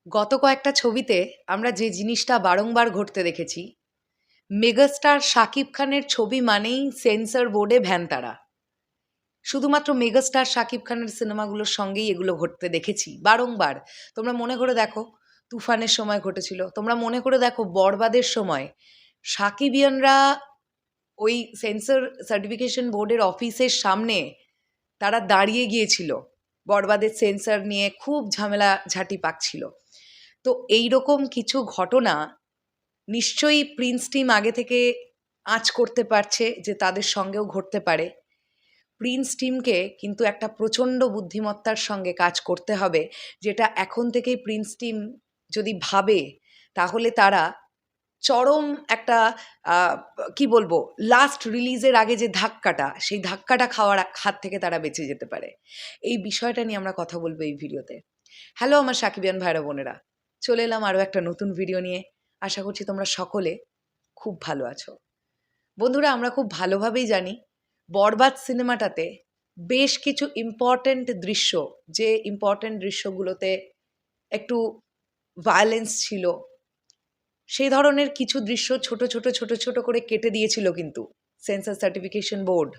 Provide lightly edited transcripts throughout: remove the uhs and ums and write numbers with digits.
গত কয়েকটা ছবিতে আমরা যে জিনিসটা বারংবার ঘটতে দেখেছি, মেগাস্টার শাকিব খানের ছবি মানেই সেন্সর বোর্ডে ভ্যানতাড়া। শুধুমাত্র মেগাস্টার শাকিব খানের সিনেমাগুলোর সঙ্গেই এগুলো ঘটতে দেখেছি বারংবার। তোমরা মনে করে দেখো, তুফানের সময় ঘটেছিল। তোমরা মনে করে দেখো, বরবাদের সময় সাকিবিয়ানরা ওই সেন্সর সার্টিফিকেশন বোর্ডের অফিসের সামনে তারা দাঁড়িয়ে গিয়েছিল। বরবাদের সেন্সর নিয়ে খুব ঝামেলা ঝাঁটি পাকছিল। তো এই রকম কিছু ঘটনা নিশ্চয়ই প্রিন্স টিম আগে থেকে আঁচ করতে পারছে যে তাদের সঙ্গেও ঘটতে পারে। প্রিন্স টিমকে কিন্তু একটা প্রচণ্ড বুদ্ধিমত্তার সঙ্গে কাজ করতে হবে, যেটা এখন থেকেই প্রিন্স টিম যদি ভাবে তাহলে তারা চরম একটা কি বলবো, লাস্ট রিলিজের আগে যে ধাক্কাটা, সেই ধাক্কাটা খাওয়ার হাত থেকে তারা বেঁচে যেতে পারে। এই বিষয়টা নিয়ে আমরা কথা বলবো এই ভিডিওতে। হ্যালো আমার সাকিবিয়ান ভাইরা বোনেরা, চলে এলাম আরও একটা নতুন ভিডিও নিয়ে। আশা করছি তোমরা সকলে খুব ভালো আছো। বন্ধুরা, আমরা খুব ভালোভাবেই জানি বরবাদ সিনেমাটাতে বেশ কিছু ইম্পর্ট্যান্ট দৃশ্য, যে ইম্পর্ট্যান্ট দৃশ্যগুলোতে একটু ভায়োলেন্স ছিল, সেই ধরনের কিছু দৃশ্য ছোট ছোট ছোট ছোট করে কেটে দিয়েছিল কিন্তু সেন্সর সার্টিফিকেশন বোর্ড।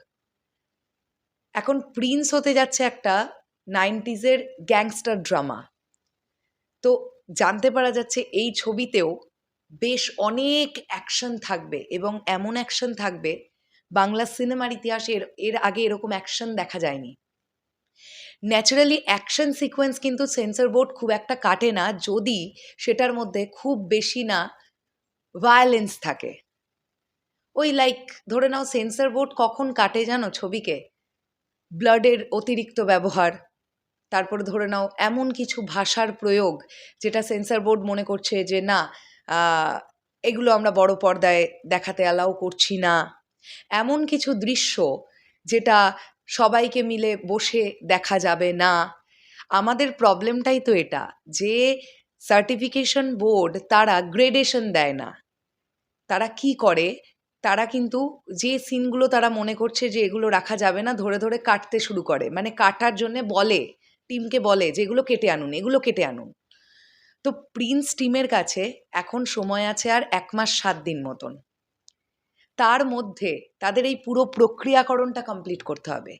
এখন প্রিন্স হতে যাচ্ছে একটা 90s গ্যাংস্টার ড্রামা। তো জানতে পারা যাচ্ছে এই ছবিতেও বেশ অনেক অ্যাকশন থাকবে, এবং এমন অ্যাকশন থাকবে বাংলা সিনেমার ইতিহাসে এর আগে এরকম অ্যাকশন দেখা যায়নি। ন্যাচারালি অ্যাকশন সিকোয়েন্স কিন্তু সেন্সর বোর্ড খুব একটা কাটে না, যদি সেটার মধ্যে খুব বেশি না ভায়োলেন্স থাকে। ওই লাইক ধরে নাও, সেন্সর বোর্ড কখন কাটে জানো ছবিকে? ব্লাডের অতিরিক্ত ব্যবহার, তারপরে ধরে নাও এমন কিছু ভাষার প্রয়োগ যেটা সেন্সর বোর্ড মনে করছে যে না, এগুলো আমরা বড় পর্দায় দেখাতে অ্যালাউ করছি না। এমন কিছু দৃশ্য যেটা সবাইকে মিলে বসে দেখা যাবে না। আমাদের প্রবলেমটাই তো এটা, যে সার্টিফিকেশন বোর্ড তারা গ্রেডেশন দেয় না। তারা কি করে, তারা কিন্তু যে সিনগুলো তারা মনে করছে যে এগুলো রাখা যাবে না, ধরে ধরে কাটতে শুরু করে। মানে কাটার জন্যে বলে, টিমকে বলে যে এগুলো কেটে আনুন, এগুলো কেটে আনুন। তো প্রিন্স টিমের কাছে এখন সময় আছে আর 1 মাস 7 দিন মতন। তার মধ্যে তাদের এই পুরো প্রক্রিয়াকরণটা কমপ্লিট করতে হবে।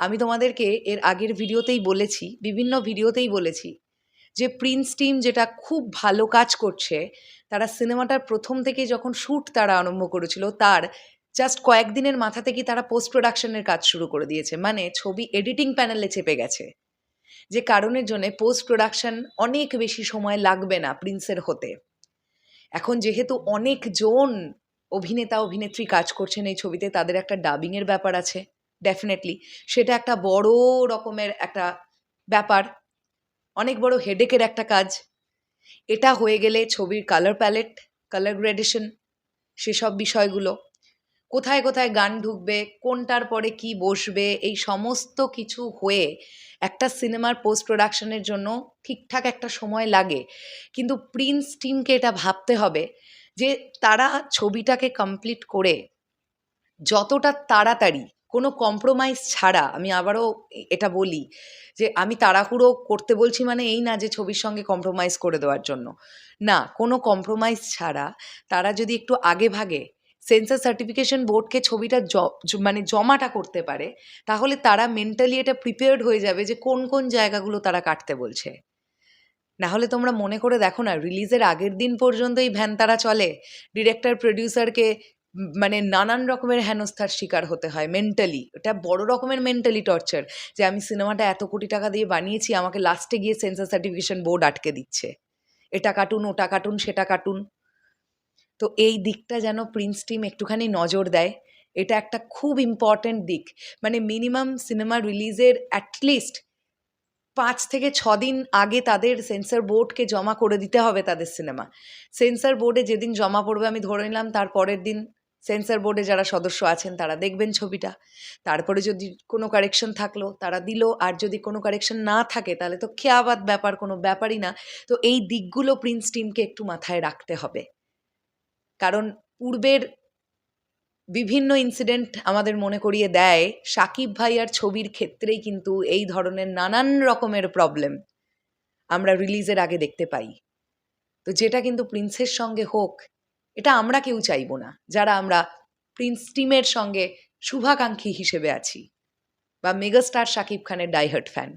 আমি তোমাদেরকে এর আগের ভিডিওতেই বলেছি, বিভিন্ন ভিডিওতেই বলেছি, যে প্রিন্স টিম যেটা খুব ভালো কাজ করছে, তারা সিনেমাটার প্রথম থেকে যখন শ্যুট তারা আরম্ভ করেছিল, তার জাস্ট কয়েকদিনের মাথা থেকেই তারা পোস্ট প্রোডাকশনের কাজ শুরু করে দিয়েছে। মানে ছবি এডিটিং প্যানেলে চেপে গেছে, যে কারণের জন্য পোস্ট প্রোডাকশন অনেক বেশি সময় লাগবে না প্রিন্সের হতে। এখন যেহেতু অনেকজন অভিনেতা অভিনেত্রী কাজ করছেন এই ছবিতে, তাদের একটা ডাবিংয়ের ব্যাপার আছে ডেফিনেটলি। সেটা একটা বড় রকমের একটা ব্যাপার, অনেক বড় হেডেকের একটা কাজ। এটা হয়ে গেলে ছবির কালার প্যালেট, কালার গ্রেডেশন, সেসব বিষয়গুলো, কোথায় কোথায় গান ঢুকবে, কোনটার পরে কি বসবে, এই সমস্ত কিছু হয়ে একটা সিনেমার পোস্ট প্রোডাকশনের জন্য ঠিকঠাক একটা সময় লাগে। কিন্তু প্রিন্স টিমকে এটা ভাবতে হবে যে তারা ছবিটাকে কমপ্লিট করে যতটা তাড়াতাড়ি, কোনো কম্প্রোমাইজ ছাড়া, আমি আবারও এটা বলি যে আমি তাড়াহুড়ো করতে বলছি মানে এই না যে ছবির সঙ্গে কম্প্রোমাইজ করে দেওয়ার জন্য না, কোনো কম্প্রোমাইজ ছাড়া তারা যদি একটু আগে ভাগে সেন্সর সার্টিফিকেশন বোর্ডকে ছবিটা মানে জমাটা করতে পারে, তাহলে তারা মেন্টালি এটা প্রিপেয়ার্ড হয়ে যাবে যে কোন কোন জায়গাগুলো তারা কাটতে বলছে। না হলে তোমরা মনে করে দেখো না, রিলিজের আগের দিন পর্যন্ত এই ভ্যানতাড়া চলে। ডিরেক্টর প্রডিউসারকে মানে নানান রকমের হেনস্থার শিকার হতে হয় মেন্টালি। এটা বড় রকমের মেন্টালি টর্চার, যে আমি সিনেমাটা এত কোটি টাকা দিয়ে বানিয়েছি, আমাকে লাস্টে গিয়ে সেন্সর সার্টিফিকেশন বোর্ড আটকে দিচ্ছে, এটা কাটুন, ওটা কাটুন, সেটা কাটুন। তো এই দিকটা যেন প্রিন্স টিম একটুখানি নজর দেয়। এটা একটা খুব ইম্পর্ট্যান্ট দিক। মানে মিনিমাম সিনেমা রিলিজের অ্যাটলিস্ট 5 থেকে 6 দিন আগে তাদের সেন্সর বোর্ডকে জমা করে দিতে হবে তাদের সিনেমা। সেন্সর বোর্ডে যেদিন জমা পড়বে, আমি ধরে নিলাম তার পরের দিন সেন্সর বোর্ডে যারা সদস্য আছেন তারা দেখবেন ছবিটা। তারপরে যদি কোনো কারেকশন থাকলো তারা দিল, আর যদি কোনো কারেকশন না থাকে তাহলে তো খেয়াবাদ ব্যাপার, কোনো ব্যাপারই না। তো এই দিকগুলো প্রিন্স টিমকে একটু মাথায় রাখতে হবে, কারণ পূর্বের বিভিন্ন ইনসিডেন্ট আমাদের মনে করিয়ে দেয় সাকিব ভাইয়ার ছবির ক্ষেত্রেই কিন্তু এই ধরনের নানান রকমের প্রবলেম আমরা রিলিজের আগে দেখতে পাই। তো যেটা কিন্তু প্রিন্সের সঙ্গে হোক, এটা আমরা কেউ চাইবো না, যারা আমরা প্রিন্স টিমের সঙ্গে শুভাকাঙ্ক্ষী হিসেবে আছি বা মেগাস্টার শাকিব খানের ডাইহার্ট ফ্যান।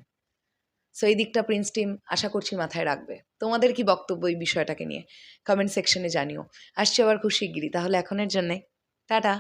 সো এই দিকটা প্রিন্স টিম আশা করছি মাথায় রাখবে। তোমাদের কি বক্তব্য এই বিষয়টাকে নিয়ে কমেন্ট সেকশনে জানিও। আসছে আবার খুব শিগগিরই। তাহলে এখনের জন্যে টাটা।